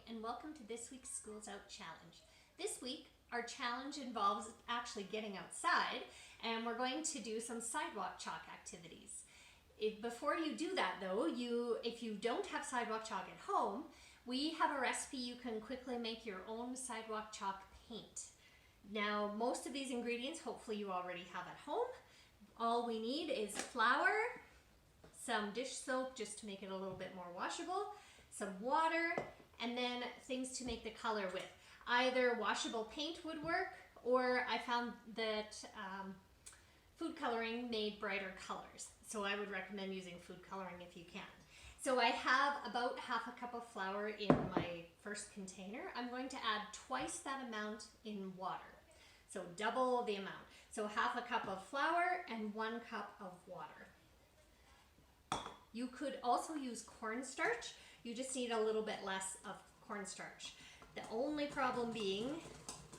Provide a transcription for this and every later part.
and welcome to this week's Schools Out Challenge. This week, our challenge involves actually getting outside, and we're going to do some sidewalk chalk activities. Before you do that though, if you don't have sidewalk chalk at home, we have a recipe you can quickly make your own sidewalk chalk paint. Now, most of these ingredients hopefully you already have at home. All we need is flour, some dish soap just to make it a little bit more washable, some water, and then things to make the color with. Either washable paint would work, or I found that food coloring made brighter colors. So I would recommend using food coloring if you can. So I have about half a cup of flour in my first container. I'm going to add twice that amount in water. So double the amount. So half a cup of flour and 1 cup of water. You could also use cornstarch. You just need a little bit less of cornstarch. The only problem being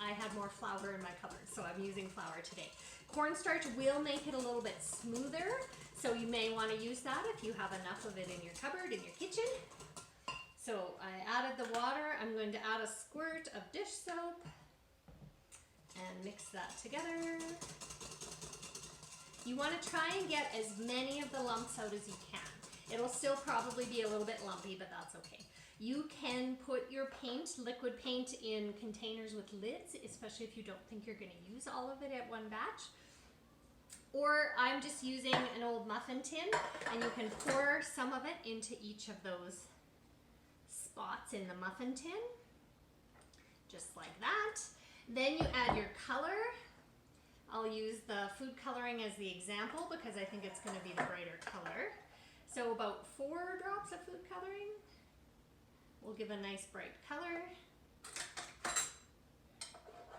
I had more flour in my cupboard, so I'm using flour today. Cornstarch will make it a little bit smoother, so you may want to use that if you have enough of it in your cupboard, in your kitchen. So I added the water. I'm going to add a squirt of dish soap and mix that together. You want to try and get as many of the lumps out as you can. It'll still probably be a little bit lumpy, but that's okay. You can put your paint, liquid paint, in containers with lids, especially if you don't think you're going to use all of it at one batch. Or I'm just using an old muffin tin, and you can pour some of it into each of those spots in the muffin tin, just like that. Then you add your color. I'll use the food coloring as the example because I think it's going to be the brighter color. So about 4 drops of food coloring will give a nice bright color.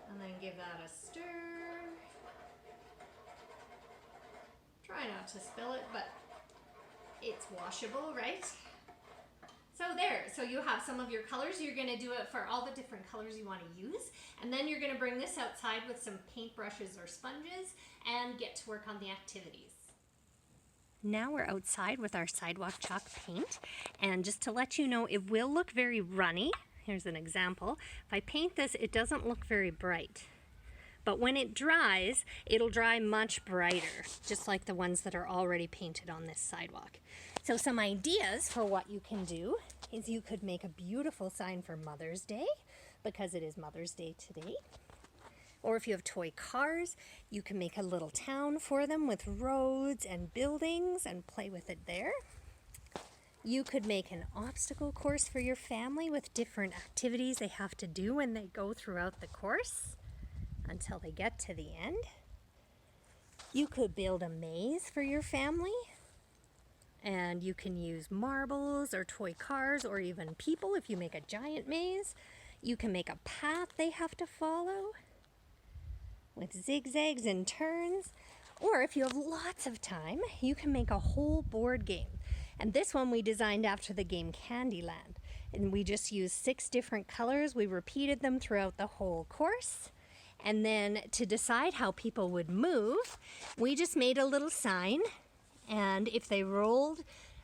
And then give that a stir. Try not to spill it, but it's washable, right? So there, so you have some of your colors. You're gonna do it for all the different colors you wanna use. And then you're gonna bring this outside with some paintbrushes or sponges and get to work on the activities. Now we're outside with our sidewalk chalk paint, and just to let you know, it will look very runny. Here's an example. If I paint this, it doesn't look very bright. But when it dries, it'll dry much brighter, just like the ones that are already painted on this sidewalk. So some ideas for what you can do is you could make a beautiful sign for Mother's Day, because it is Mother's Day today. Or if you have toy cars, you can make a little town for them with roads and buildings and play with it there. You could make an obstacle course for your family with different activities they have to do when they go throughout the course until they get to the end. You could build a maze for your family, and you can use marbles or toy cars or even people if you make a giant maze. You can make a path they have to follow with zigzags and turns. Or if you have lots of time, you can make a whole board game. And this one we designed after the game Candyland. And we just used 6 different colors. We repeated them throughout the whole course. And then to decide how people would move, we just made a little sign. And if they rolled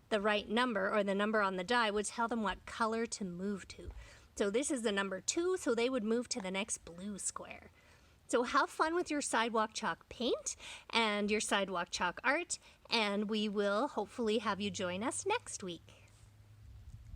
the right number, or the number on the die would tell them what color to move to. So this is the number 2, so they would move to the next blue square. So have fun with your sidewalk chalk paint and your sidewalk chalk art, and we will hopefully have you join us next week.